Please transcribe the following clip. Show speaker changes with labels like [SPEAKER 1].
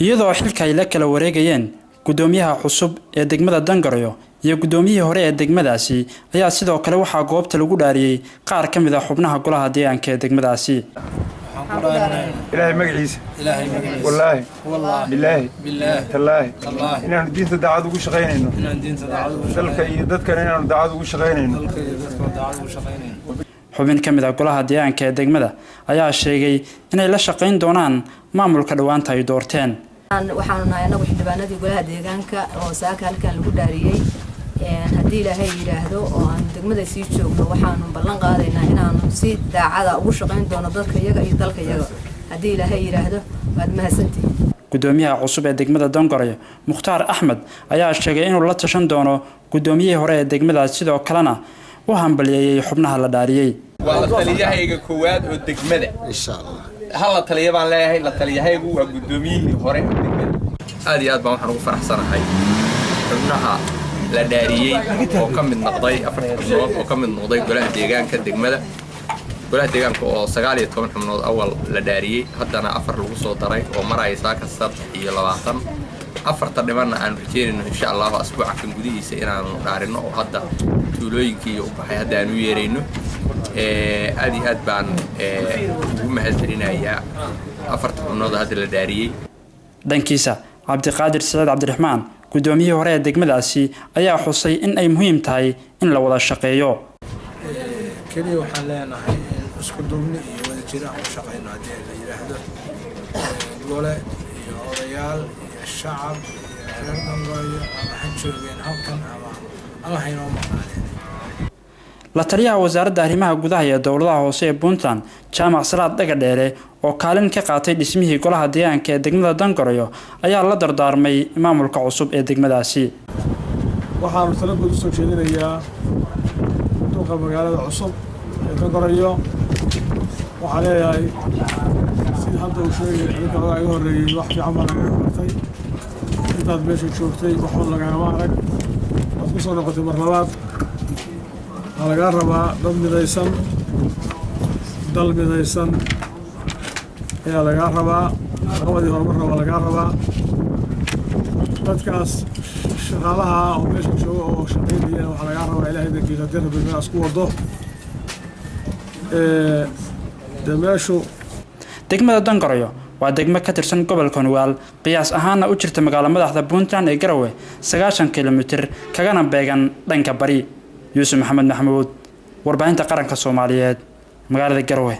[SPEAKER 1] iyadoo xilka ay la kala wareegayeen gudoomiyaha cusub ee degmada Dangarayo iyo gudoomiyihii hore ee degmadaasi ayaa sidoo kale waxaa goobta lagu dhaariyay qaar ka mid ah xubnaha golaha deegaanka ee degmadaasi.
[SPEAKER 2] إلهي مجلس والله بالله تالله إننا الدين تدعى وش غيرنا ذلك يدك إننا ندعى وش غيرنا
[SPEAKER 1] xubin ka mid ah golaha deegaanka ee degmada ayaa sheegay inay la shaqeyn doonaan maamulka dhawaanta ay doorteen.
[SPEAKER 3] waxaanu nahay anagu xildhibaanadii golaha deegaanka oo saaka halkan lagu dhaariyay haddii ilaahay yiraahdo oo aan degmada sii joogno waxaanu ballan qaadaynaa inaanu si daacada ugu shaqeyn doono dadka iyaga iyo dalka iyaga haddii ilaahay yiraahdo waad mahadsantihiin.
[SPEAKER 1] gudoomiyaha cusub ee degmada Dangarayo Mukhtaar Axmed ayaa sheegay inuu la tashan doono gudoomiyihii hore ee degmadaas sidoo kalena u hambalyeeyay xubnaha la dhaariyay.
[SPEAKER 4] waa taliyahayga koowaad oo degmada insha Allah hal taliye baan leeyahay la taliyahaygu waa gudoomiyihii hore ee degmada aad iyo aad baan waxaan ugu faraxsanahay xubnaha la dhaariyay oo ka mid noqday afar xubnood oo ka mid noqday golaha deegaanka degmada golaha deegaanka oo 19 xubnood awal la dhaariyay haddana afar lagu soo daray oo maraysa ka 23 afarta dhimanna aan rajeynayno insha Allah asbuuca kan gudihiisa inaan dhaarino oo hadda tuulooyinkii u baxay hadda aan u yeerayno aad iyo aad baan ugu mahadcelinayaa afarta xubnood hadda la dhaariyay.
[SPEAKER 1] dhankiisa Cabdiqaadir Saciid Cabdiraxmaan gudoomiyihii hore ee degmadaasi ayaa xusay in ay muhiim tahay in la wada shaqeeyo.
[SPEAKER 5] kaliya waxaan leenahay isku duubni iyo wada jir aan u shaqeyno hadii la yiraahdo gole iyo odayaal iyo shacab iyo reer Dangarayo waxaan joogeen halkan ama hayno maqnaanin.
[SPEAKER 1] la taliyaha wasaaradda arrimaha gudaha iyo dowladaha hoose ee Puntland Jaamac Salaad Dhagadheere oo kaalin ka qaatay dhismihii golaha deegaanka ee degmada Dangarayo ayaa la dardaarmay maamulka cusub ee degmadaasi.
[SPEAKER 5] waxaan talo guud soo jeedinayaa duqa magaalada cusub ee Dangarayo waxaan leeyahay si hadda uu sheegay in kala ay horeeyay wax fiican ma laga qabtay intaad meesha joogtay wax laga ma arag wax ku soo noqotay mar labaad laga rabaa dad midaysan dal midaysan ayaa laga rabaa labadii horumar laga rabaa dadkaas shaqaalaha oo meesha jooga oo shaqeynaya waxa laga rabaa ilaahay dadkiisa dadka isku wado demeeshu
[SPEAKER 1] degmada Dangarayo waa degmo ka tirsan gobolka Nugaal qiyaas ahaan u jirta magaalada madaxda Puntland ee Garowe 90 kiiloomitir kagana beegan dhanka bari. Yusuf Maxamed Maxamuud warbaahinta qaranka Soomaaliyeed magaalada Garowe.